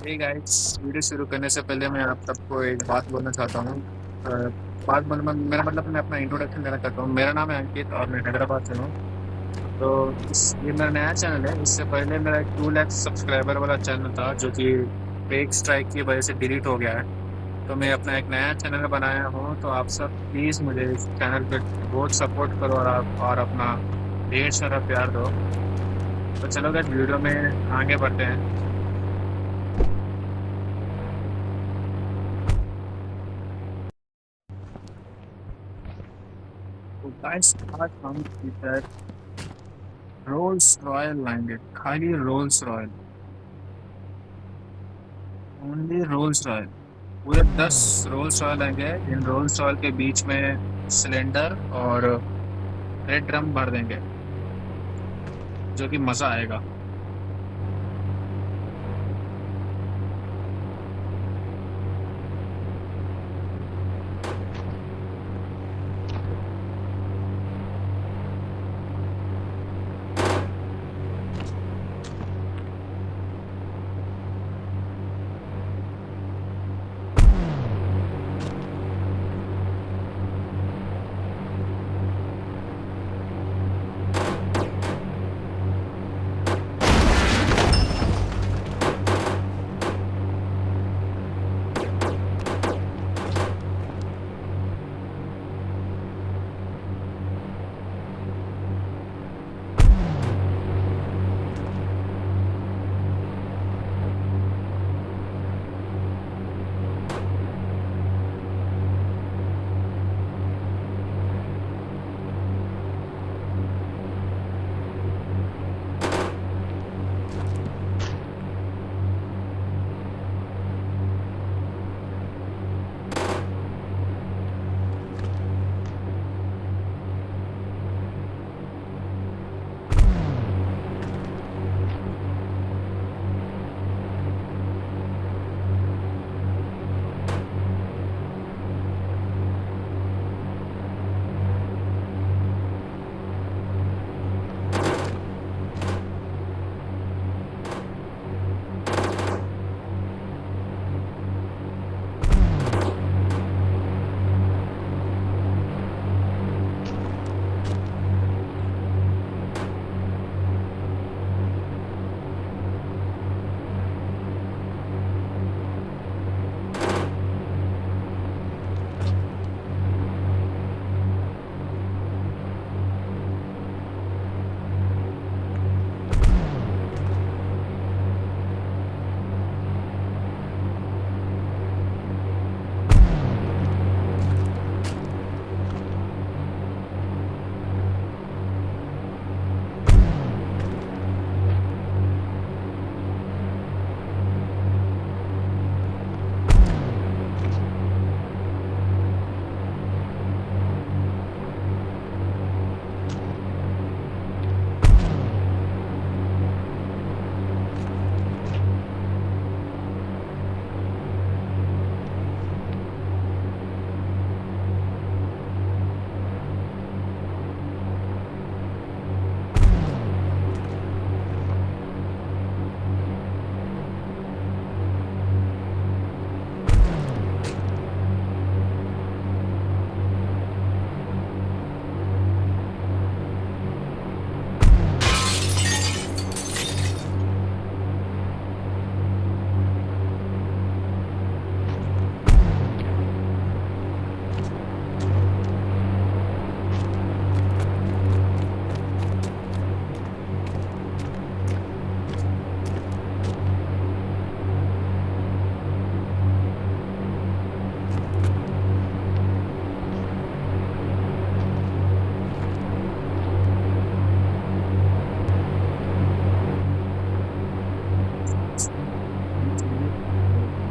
Hey guys, video शुरू करने से पहले मैं आप सबको एक बात बोलना चाहता हूँ। बात मेरा मतलब मैं अपना इंट्रोडक्शन देना चाहता हूँ। मेरा नाम है अंकित और मैं हैदराबाद से हूँ। तो ये मेरा नया चैनल है। इससे पहले मेरा एक 2 लाख सब्सक्राइबर वाला चैनल था जो कि फेक स्ट्राइक की वजह से डिलीट हो गया है। तो मैं अपना एक नया चैनल बनाया हूँ, तो आप सब प्लीज़ मुझे इस चैनल पे बहुत सपोर्ट करो और अपना ढेर सारा प्यार दो। तो चलो गाइस, वीडियो में आगे बढ़ते हैं। तो गाइस, आज हम इधर रोल्स रॉयल लाएंगे, खाली Rolls Royal, only Rolls Royal. पूरे 10 रोल्स रॉयल लेंगे। इन रोल्स रॉयल के बीच में सिलेंडर और रेड ड्रम भर देंगे, जो कि मजा आएगा।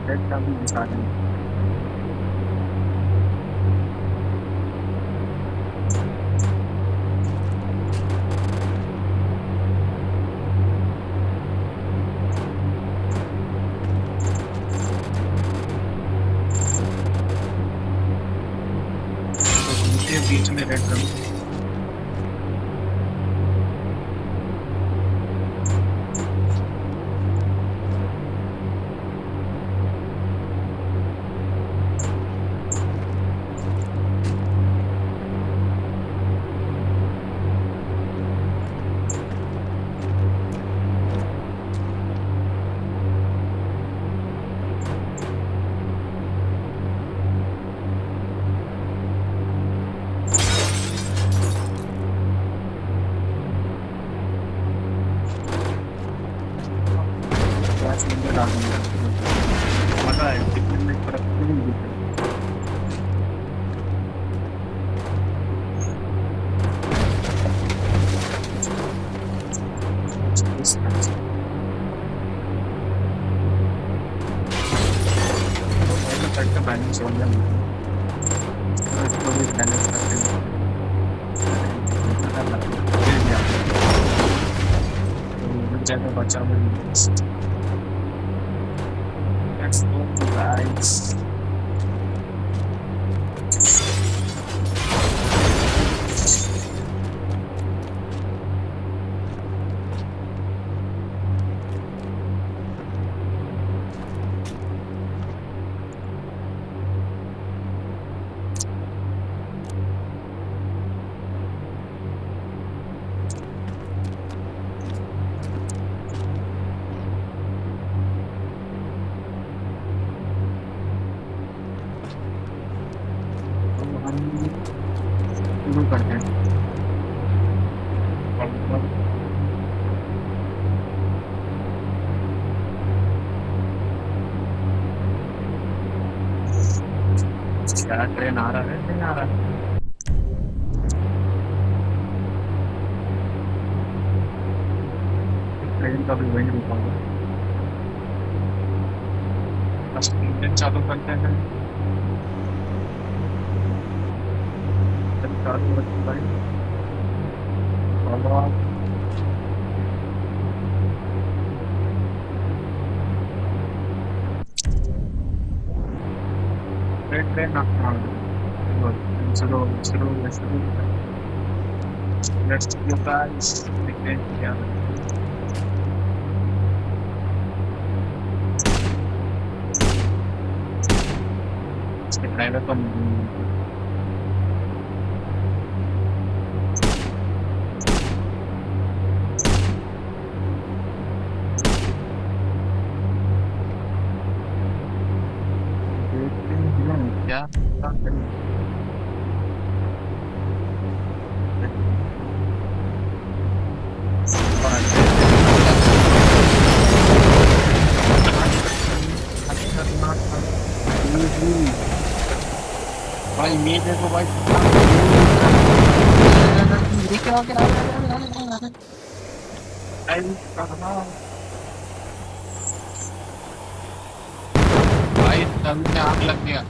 रेड ड्रम भी दिखा देंगे। तो उनके बीच में रेड ड्रम। सिलेंडर डाल दूंगा। मजा है किचन में फर्क नहीं दिखता। इस तरह से तो पहले करके बैलेंस हो गया तो इसको भी बैलेंस करके फिर भी आप तो ज़्यादा बचा हुआ नहीं है। Let's go guys. तो हम शुरू करते हैं। और क्या ट्रेन आ रहा है नहीं आ रहा है? ट्रेन का भी वही रुका हुआ है। बस इंजन चालू करते हैं। इंजन चालू रखते भाई। और ट्रेन ट्रेन हाँ चलो चलो चलो लेट्स गो गाइस देखते हैं क्या इसके ड्राइवर को देखते हैं क्या भाई ये देखो भाई भाई तब में आग लग गया।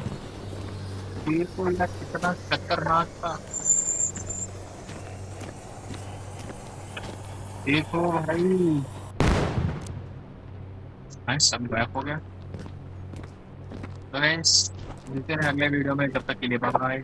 देखो यार कितना खतरनाक था। देखो भाई भाई सब गायब हो गया। तो गाइस मिलते हैं अगले वीडियो में, तब तक के लिए बाय बाय।